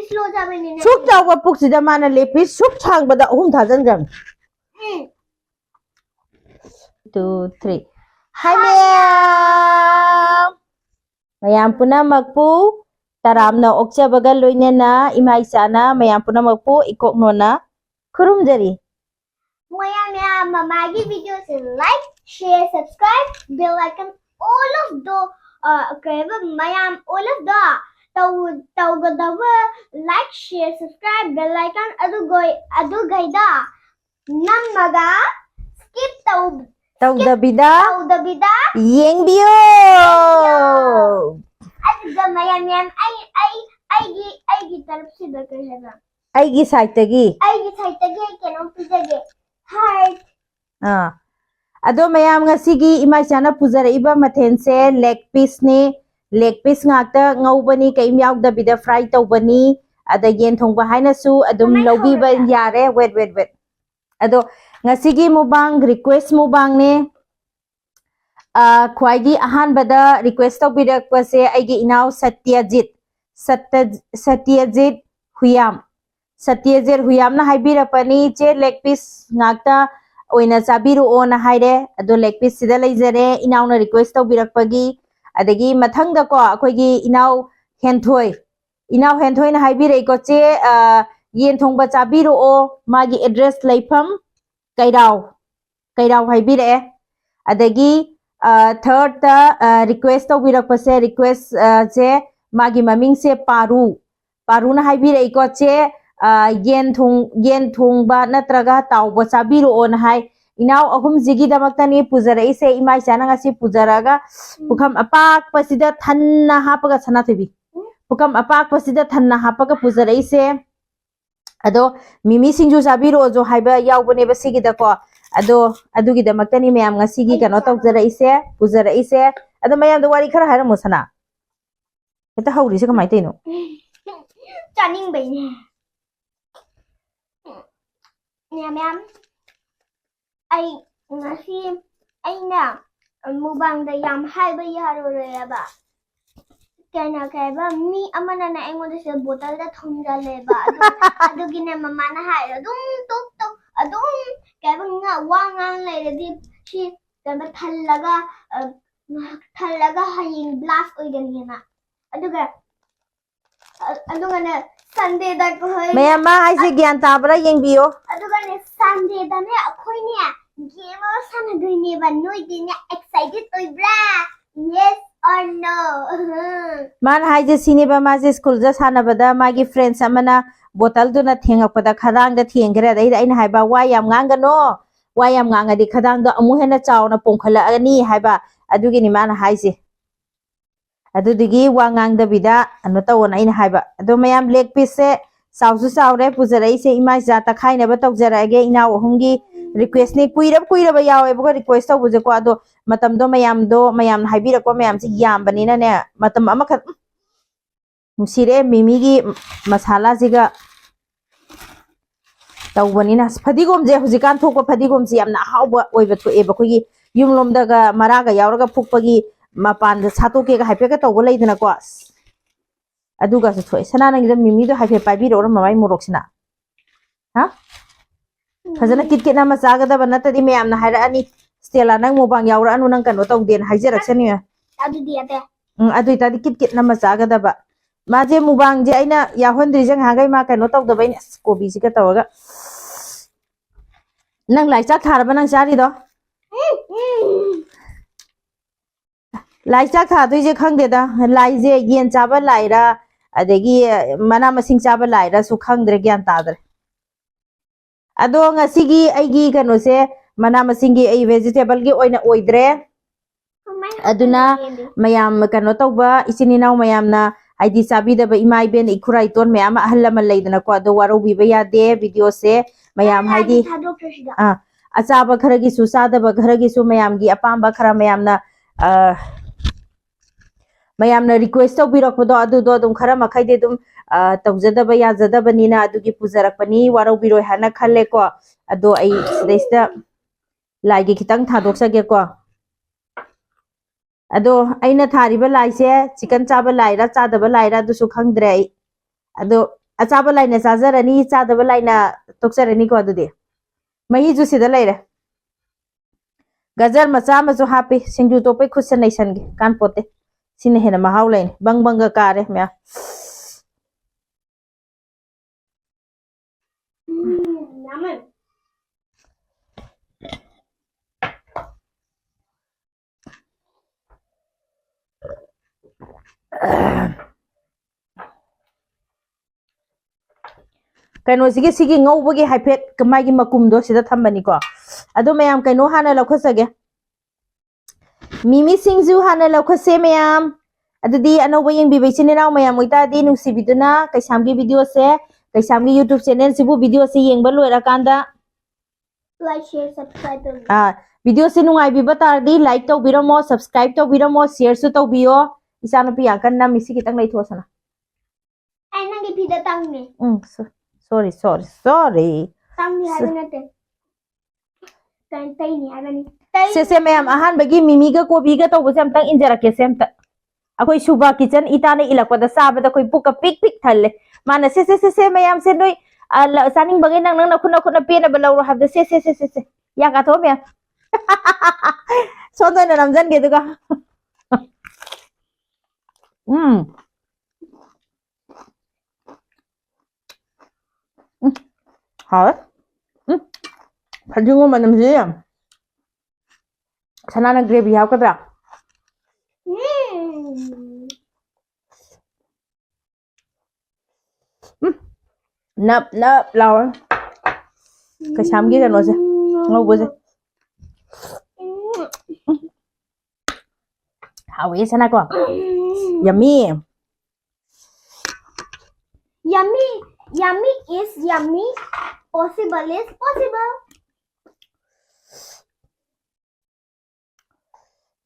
piece lo jabani. Suk tawa puk sida mana leg piece suk chang bada ahum thajan jam. 2, 3. Hi ma'am. Mayam puna magpu taram na okcha bagal loine na imai sana mayam puna magpu ikok nona kurum jari. Maya Magi videos like, share, subscribe, bell icon, all of the Mayam all of the tawgadava like, share, subscribe, bell icon adu gaida namaga skip Tawdabida yengbiyo. Aduga Mayam I taraf sida kaheba. Aigi side tagi. Kenong pizage. Heart. Ado mayam ngasigi imai chana pujara iba mathense leg piece ni leg piece ngakta ngaubani kai yaugda bida fry tawbani ada yen thongba haina su adum lobi ba yare wait ado ngasigi mubang request mubang ne khwaigi ahan bada request tawbirak pase aigi inaw Satyajit huyam na haibirapani che leg piece ngakta oina chabiru ona haire ado leg piece sida leijare inaw na request tawbirakpagi adagi mathangda ko akoigi inaw henthoi na haibire ko che yen thongba chabiru o magi address leifam kairau haibire adagi third ta request tawbirakpase request che magi maming se paru na haibire ko che yen thongba natraga tawba chabiru on hai inaw ahum jigi damaktani pujara ise imai chana ngasi pujaraga pukam apak pasida thanna hapaga sana thebi pukam apak pasida thanna hapaga pujara ise ado mimi singju chabiru jo haiba yaubane ba sigi da ko ado adugi damaktani mayam ngasi gi kano tawjara ise pujara ise ado mayam da wari khara haira musana eta hauri se kamai teino Chaning bai Ma'am, ngasi aina mubangda yam haiba yaroreba kaiba mi amana na engoda se bottle da thonjaleba adugina mamana haira dum tok adum kaiba nga wangang leiradi si kaiba thallaga haying blast oiganina aduga na Sunday da ko hoy mayam ma haise gyan tabra yengbiyo aduga ne Sunday da ne akhoi ne game sana doine ba noi dine excited oibra yes or no man haise sine ba maje school ja sana bada magi friends amana bottle do na thengakpada khadang da thengre dai aina haiba wa yam ngangano wa yam ngangadi khadang da amu hena chawna pongkhala ani haiba adugi ni man haise adudigi wangang da bida anu tawon aina haiba ado mayam leg piece se sausu saure pujara ise imai jata khaina ba tawjara ge ina ohungi request ni kuirab ba yawe ba request taw buje ko ado matam do mayam haibira ko mayam si yam banina ne matam amakhat musire mimi gi masala jiga tawbanina fadigom je hujikan thokpa fadigom si amna hawba oiba to eba ko gi yumlom daga maraga yawraga phukpagi mapan da sato ke ga haipe ka tawbo leidana ko aduga su thoi sana nang da mimi do haipe paibi ro mamai morok sina ha khazana kit na ma chaga da banata di mayam na haira ani stela nang mobang yawra anu nang kano taw den haijarak sani adu dia te adu ta di kit na ma chaga da ba ma je mobang je aina ya hondri jang hagai ma kano taw da bai kobi si ka tawaga nang lai cha thar ba nang chari do lai cha tha doi je khangde da lai je yen cha ba lai ra adegi mana masing cha ba lai ra su khangdre gyan ta dre ado ngasigi aigi kano se mana masingi ai vegetable gi oina oidre aduna mayam kano tawba isininaw mayam na aidi sabi da ba imai ben ikurai ton mayam ahalla man leidana ko ado waro bi ba yade video se mayam haidi achaba kharagi su sada ba kharagi su mayam gi apamba khara mayam na mayamna request tawbirakpado adudo adum khara makhaide dum tawjadaba yajadaba nina adugi pujarakpani warau biroi hana khalle ko ado ai sidaista laigi khitang thadoksage ko ado aina thariba laise chicken chaba laira chadaba laira du su khangdre ado ꯑꯆꯥꯕ ꯂꯥꯏꯅ ꯆꯥꯖꯔꯅꯤ ꯆꯥꯗꯕ ꯂꯥꯏꯅ ꯇꯣꯛꯆꯔꯅꯤꯀꯣ ꯑꯗꯨꯗꯤ ꯃꯍꯤꯁꯨ ꯁꯤꯗ ꯂꯩꯔꯦ ꯒꯖꯔ ꯃꯆꯥ ꯑꯃꯁꯨ ꯍꯥꯞꯄꯤ ꯁꯤꯡꯖꯨ ꯇꯣꯞꯄꯩ ꯈꯨꯠꯁꯦ ꯅꯩꯁꯟꯒꯦ ꯀꯥꯟꯄꯣꯠꯇꯦ ꯁꯤꯅ ꯍꯦꯟꯅ ꯃꯍꯥꯎ ꯂꯩꯅꯤ ꯕꯪ ꯕꯪꯒ ꯀꯥꯔꯦ ꯃꯌꯥꯝ Yummy. ꯀꯩꯅꯣꯁꯤꯒꯤ ꯁꯤꯒꯤ ꯉꯧꯕꯒꯤ ꯍꯥꯏꯐꯦꯠ ꯃꯥꯒꯤ ꯃꯀꯨꯝꯗꯣ ꯁꯤꯗ ꯊꯝꯕꯅꯤꯀꯣ ꯑꯗꯣ ꯃꯌꯥꯝ ꯀꯩꯅꯣ ꯍꯥꯟꯅ ꯂꯧꯈꯠꯆꯒꯦ ꯃꯤꯃꯤ ꯁꯤꯡꯖꯨ ꯍꯥꯟꯅ ꯂꯧꯈꯠꯁꯦ ꯃꯌꯥꯝ ꯑꯗꯨꯗꯤ ꯑꯅꯧꯕ ꯌꯦꯡꯕꯤꯕ ꯏꯆꯤꯟ ꯏꯅꯥꯎ ꯃꯌꯥꯝ ꯑꯣꯏꯇꯥꯔꯗꯤ ꯅꯨꯡꯁꯤꯕꯤꯗꯨꯅ ꯀꯩꯁꯥꯝꯒꯤ ꯚꯤꯗꯤꯑꯣꯁꯦ ꯀꯩꯁꯥꯝꯒꯤ ꯌꯨꯇꯨꯕ ꯆꯦꯅꯦꯜꯁꯤꯕꯨ ꯚꯤꯗꯤꯑꯣꯁꯦ ꯌꯦꯡꯕ ꯂꯣꯏꯔꯀꯥꯟꯗ Like, share, subscribe. ꯚꯤꯗꯤꯑꯣꯁꯦ ꯅꯨꯡꯉꯥꯏꯕꯤꯕ ꯇꯥꯔꯗꯤ ꯂꯥꯏꯛ ꯇꯧꯕꯤꯔꯝꯃꯣ ꯁꯕꯁꯀ꯭ꯔꯥꯏꯕ ꯇꯧꯕꯤꯔꯝꯃꯣ ꯁꯤꯌꯔꯁꯨ ꯇꯧꯕꯤꯌꯣ ꯏꯆꯥꯅꯨꯄꯤ ꯌꯥꯝ ꯀꯟꯅ ꯅꯝꯃꯤ ꯁꯤ ꯈꯤꯇꯪ ꯂꯩꯊꯣꯛꯑꯁana Ay, nangi pida tangni. Sorry Tangni habi nate. Tayni habani. ꯁꯦ ꯃꯌꯥꯝ ꯑꯍꯥꯟꯕꯒꯤ ꯃꯤꯃꯤꯒ ꯀꯣꯕꯤꯒ ꯇꯧꯕꯁꯦ ꯑꯝꯇꯪ ꯏꯟꯖꯔꯛꯀꯦ ꯁꯦꯝꯇ ꯑꯩꯈꯣꯏ ꯁꯨꯕ ꯀꯤꯆꯟ ꯏꯇꯥꯅ ꯏꯜꯂꯛꯄꯗ ꯆꯥꯕꯗ ꯑꯩꯈꯣꯏ ꯄꯨꯛꯀ ꯄꯤꯛ ꯄꯤꯛ ꯊꯜꯂꯦ ꯃꯥꯅ ꯁꯦ ꯃꯌꯥꯝꯁꯦ ꯅꯣꯏ ꯆꯥꯅꯤꯡꯕꯒꯩ ꯅꯪ ꯈꯨꯠꯅ ꯄꯦꯟꯅꯕ ꯂꯧꯔꯣ ꯍꯥꯏꯕꯗ ꯁꯦ ꯌꯥ ꯀꯥꯊꯣꯛꯑꯣ ꯃꯌꯥꯝ ꯁꯣꯝꯗ ꯑꯣꯏꯅ ꯅꯝꯖꯟꯒꯦ ꯑꯗꯨꯒ ꯍꯥꯎꯋꯦ ꯐꯗꯤꯒꯣꯝ ꯃꯅꯝꯁꯤ ꯁꯅꯥꯅ ꯒ꯭ꯔꯦꯚꯤ ꯍꯥꯞꯀꯗ꯭ꯔꯥ ꯅꯞ ꯂꯥꯎꯔ ꯀꯩꯁꯥꯝꯒꯤ ꯀꯩꯅꯣꯁꯦ ꯉꯧꯕꯁꯦ ꯍꯥꯎꯋꯦ ꯁꯅꯥꯀꯣ ꯌꯝꯃꯤ Yummy is yummy. Possible is possible.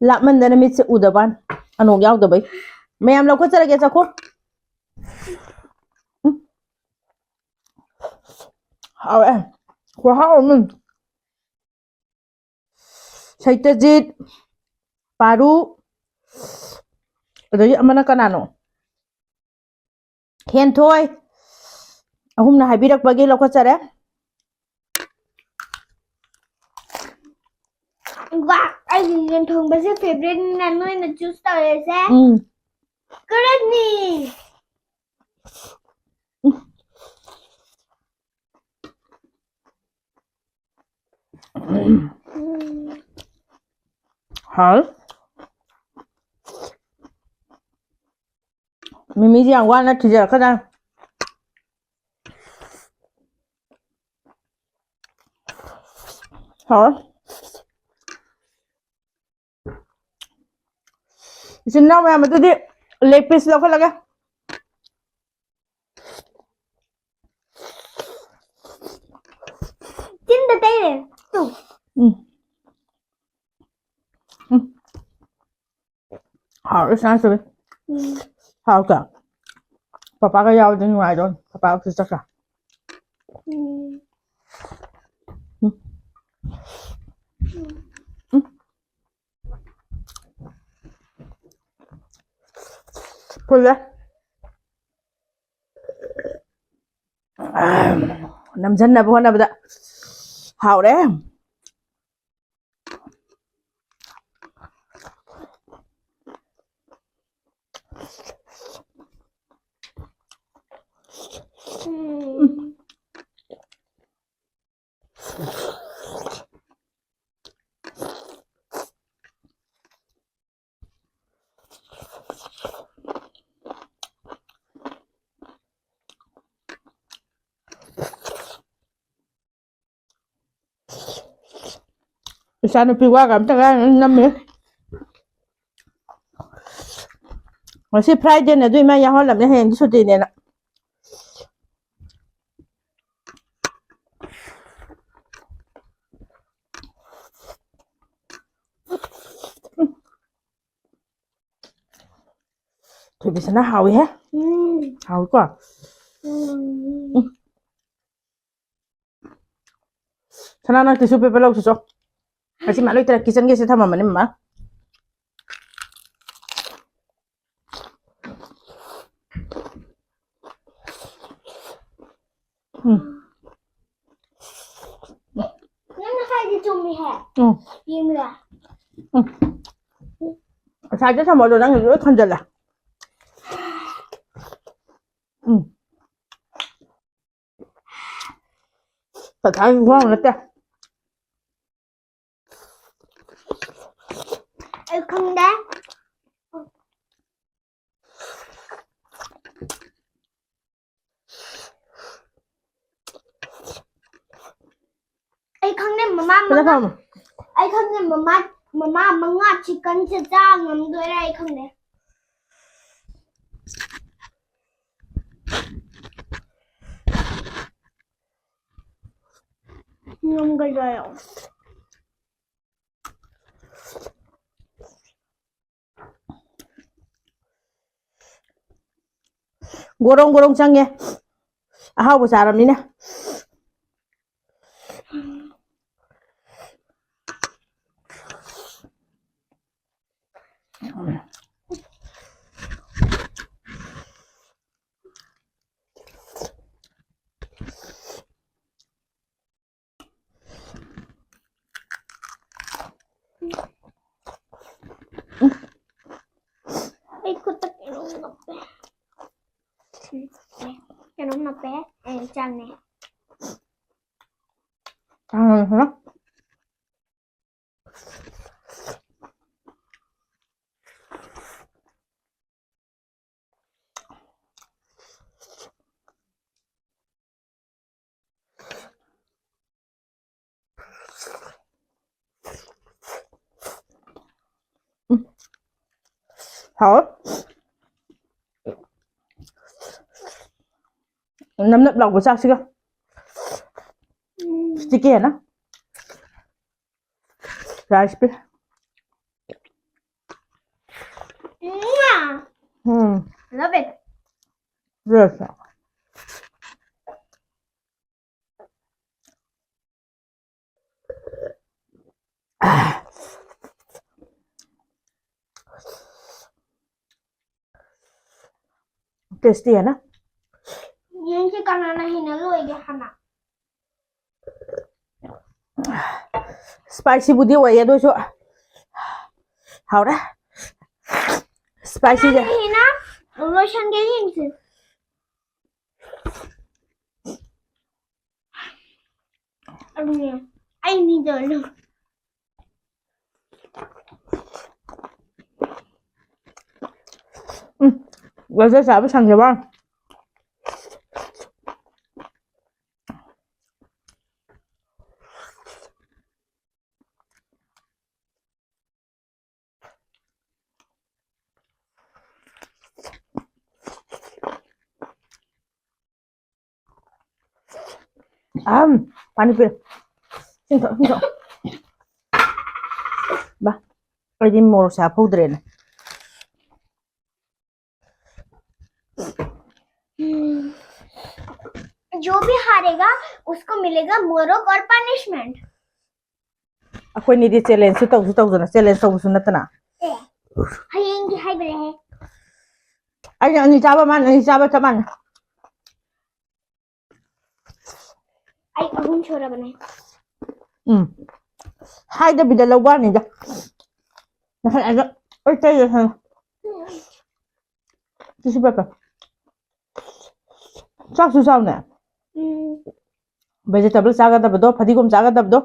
ꯂꯥꯞꯃꯟꯗꯅ ꯃꯤꯠꯁꯦ ꯎꯗꯕꯥꯟ ꯑꯅꯣꯛ ꯌꯥꯎꯗꯕꯩ ꯃꯌꯥꯝ ꯂꯧꯈꯠꯆꯔꯒꯦ ꯆꯥꯈꯣ ꯍꯥꯎꯋꯦ ꯈꯨꯍꯥꯎ ꯑꯃ ꯁꯩꯇꯖꯤꯠ ꯄꯥꯔꯨ ꯑꯗꯒꯤ ꯑꯃꯅ ꯀꯅꯥꯅꯣ ꯍꯦꯟꯊꯣꯏ ꯑꯍꯨꯝꯅ ꯍꯥꯏꯕꯤꯔꯛꯄꯒꯤ ꯂꯧꯈꯠꯆꯔꯦ I didn't know but your favorite nano in the juice stories, eh? Correct me. ꯍꯥꯎ ꯃꯤꯃꯤꯁꯤ ꯌꯥꯝ ꯋꯥꯅ ꯊꯤꯖꯔꯛꯀꯗ ꯍꯥꯎ 이제 나 왜 아무도 leg piece ලꯧꯈꯠꯂꯒ Tinda tayo. Tu. Hảo sáng rồi. Hảo cả. Papa có giao bên ngoài rồi. Papa cứ chắc à. 볼래? 남잔나 보나 보다. 하오래. 이사는 비와 감자가 남네. 어시 프라이드는 도 이만 야홀 남네 해 수디네나. 되게 sana 하위 해? 하위 quá. sana nó tissue paper lau cho. Kasi malo itra kitchen gas thama mane ma. นั่นใครจะจุ่มมีแห่ ยิ้มเลย 자기 참 어쩌장 이거 컨절라. 자, 자기 구하면 어때? ไอ้คงแดงไอ้คงเนี่ยมาม่า 그래, 그럼. ไอ้คงเนี่ยมาม่ามังงะชิคกันจะจ้างมันด้วยไอ้คงเนี่ยงมกันเลยอ่ะ 고롱고롱 짱게. 아하고 사람이네. Ay, kutak ilong na pe. Ilong na pe. Chan nè. hả? Thôi nấm nấp lòng của sao chưa sticky hả nó ra split Love it. rất là tasty hả nó Yung si kanana hinaloy gahana. spicy budi vậy đôi chỗ hảo đấy spicy vậy Hina, lotion gelin si. Ano niya? I need a look. rồi sẽ xả với sành rồi ba pani pil xin thọ ba cái gì màu xả powder này जो भी हारेगा उसको मिलेगा मोरक और punishment अखोई निदि challenge सु तौजना challenge तौबसु नतना हयेंगी हाइबरे है ai ani chaba man ani chaba chaman आई अहुन छोरा बने hai da bida lawa ni da na kan aga oi tay ya han This is better. Sao su sao nè vegetable saga da bado phadigom saga da bado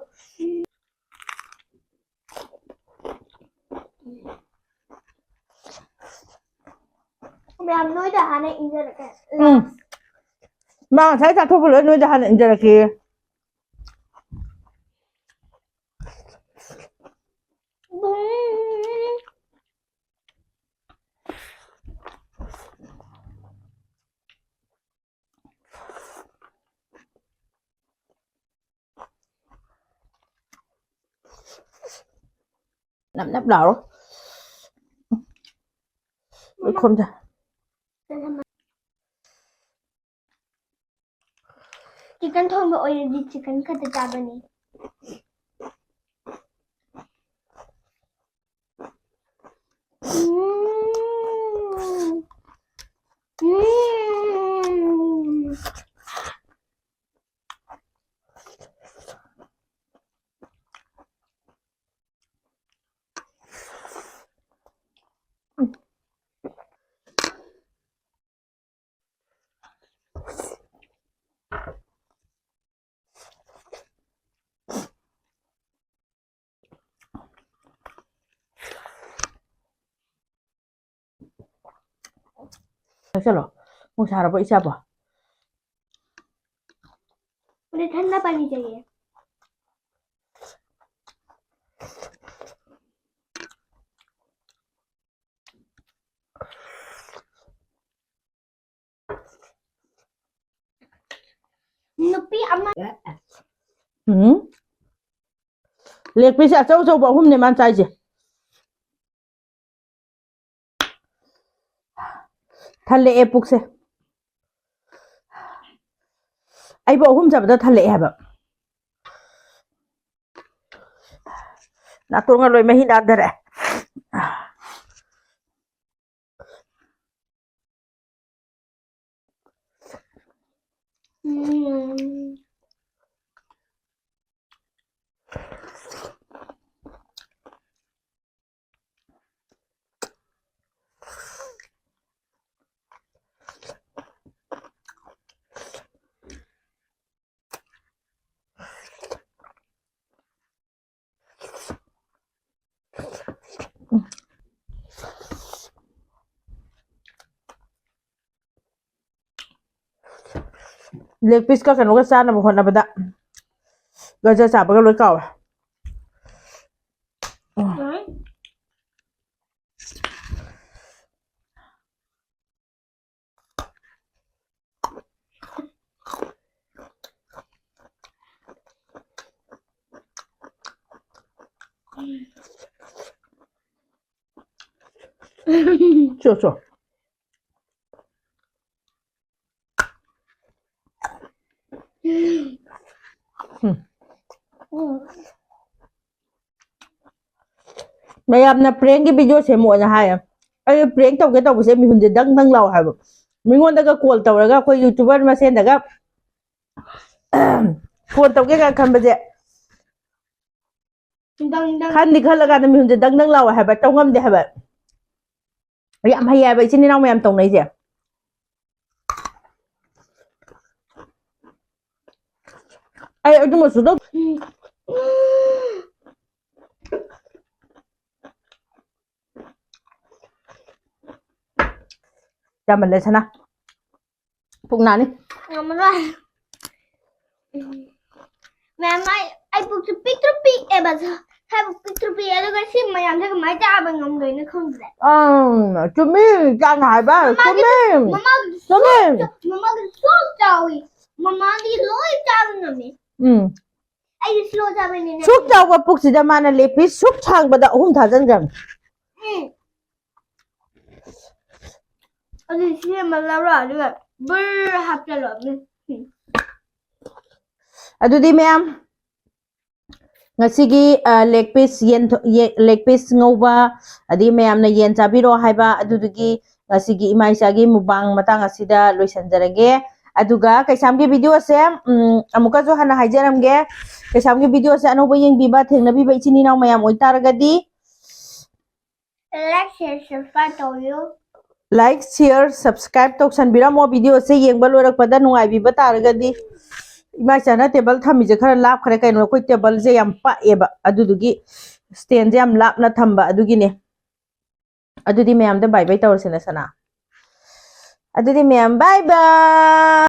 मैं हम नोई दहाने इंजर के mà thấy ta thu lưỡi nuôi ra hành giờ là kìa nằm nắp đậu không ra chicken थोड़ा मैं already chicken खाता चाबा नहीं चलो वो सारा पैसा बा मुझे ठंडा पानी चाहिए नुपी अम्मा लेग पीस अचौ अचौ अहुमने मान चाइजे थल्ले ए पुकसे अइबो अहुम जबदा थल्ले हैबा ना तोंगा लोय मही दादरे लेग पीस का कनो का चाना होना बदा गजा चाबगा लोय काव चो मैं अपना प्रेंग की वीडियो से मोना हाय अरे प्रेंग तौगे तौबसे मी हुंजे दंग दंग लाव हाय मिंगोन दगा कॉल तौरगा कोई यूट्यूबर मसेन दगा फोन तौगे का खनबजे खन खलगा मी हुंजे दंग दंग लाव हाय तौगम दे हाय याम हाय हाय इचिन नाव मयम तौनाइ जे ai ở trong một số đất cho mình lên xem nào phụng nào đi ngắm rồi mẹ mai ai buộc chụp picture em bây giờ hai buộc picture em cái sim mà làm thế cái máy cha bằng ngắm người nó không được chú mi cha ngài ba chú mi mama cái số trời mama đi lối cha nó mi ai đi slow cha bên này suốt trâu qua phục sĩ mana lê pí suốt thang bờ đậu hung thả dân gần ở đây sim mà lao ra được bơ hấp ra rồi đi ma'am ngasigi leg piece leg piece ngova adi ma'am na yen chabiro haiba adudugi ngasigi imai chagi mubang matang asida loisanjarage aduga kaisamgi video se amuka jo hana haijaramge kaisamgi video se anoba yengbiba thengnabiba ichini naw mayam oitaragadi like share subscribe toksanbira mo video se yengba lorakpada nungai biba taragadi imai chana table thamije khara lap khare kaino koi table je yam pa eba adudugi stand je yam lap na thamba adugi ne adudi mayam da bye bye tawsena sana adudi mayam bye bye